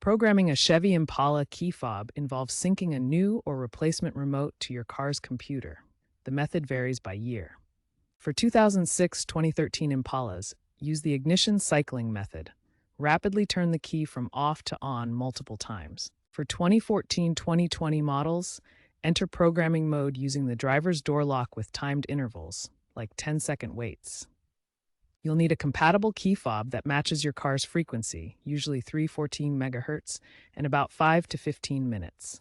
Programming a Chevy Impala key fob involves syncing a new or replacement remote to your car's computer. The method varies by year. For 2006-2013 Impalas, use the ignition cycling method. Rapidly turn the key from off to on multiple times. For 2014-2020 models, enter programming mode using the driver's door lock with timed intervals, like 10-second waits. You'll need a compatible key fob that matches your car's frequency, usually 314 MHz, and about 5 to 15 minutes.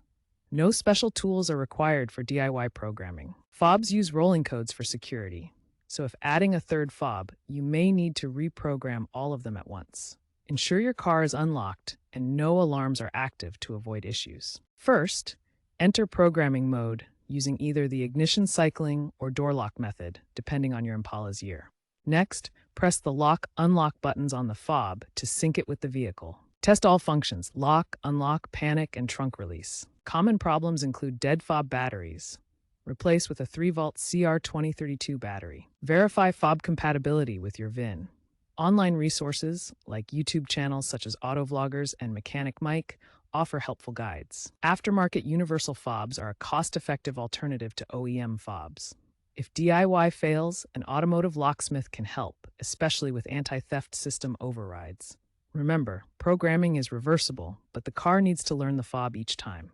No special tools are required for DIY programming. Fobs use rolling codes for security, so if adding a third fob, you may need to reprogram all of them at once. Ensure your car is unlocked and no alarms are active to avoid issues. First, enter programming mode using either the ignition cycling or door lock method, depending on your Impala's year. Next, press the lock-unlock buttons on the fob to sync it with the vehicle. Test all functions: lock, unlock, panic, and trunk release. Common problems include dead fob batteries. Replace with a 3-volt CR2032 battery. Verify fob compatibility with your VIN. Online resources, like YouTube channels such as Autovloggers and Mechanic Mike, offer helpful guides. Aftermarket universal fobs are a cost-effective alternative to OEM fobs. If DIY fails, an automotive locksmith can help, especially with anti-theft system overrides. Remember, programming is reversible, but the car needs to learn the fob each time.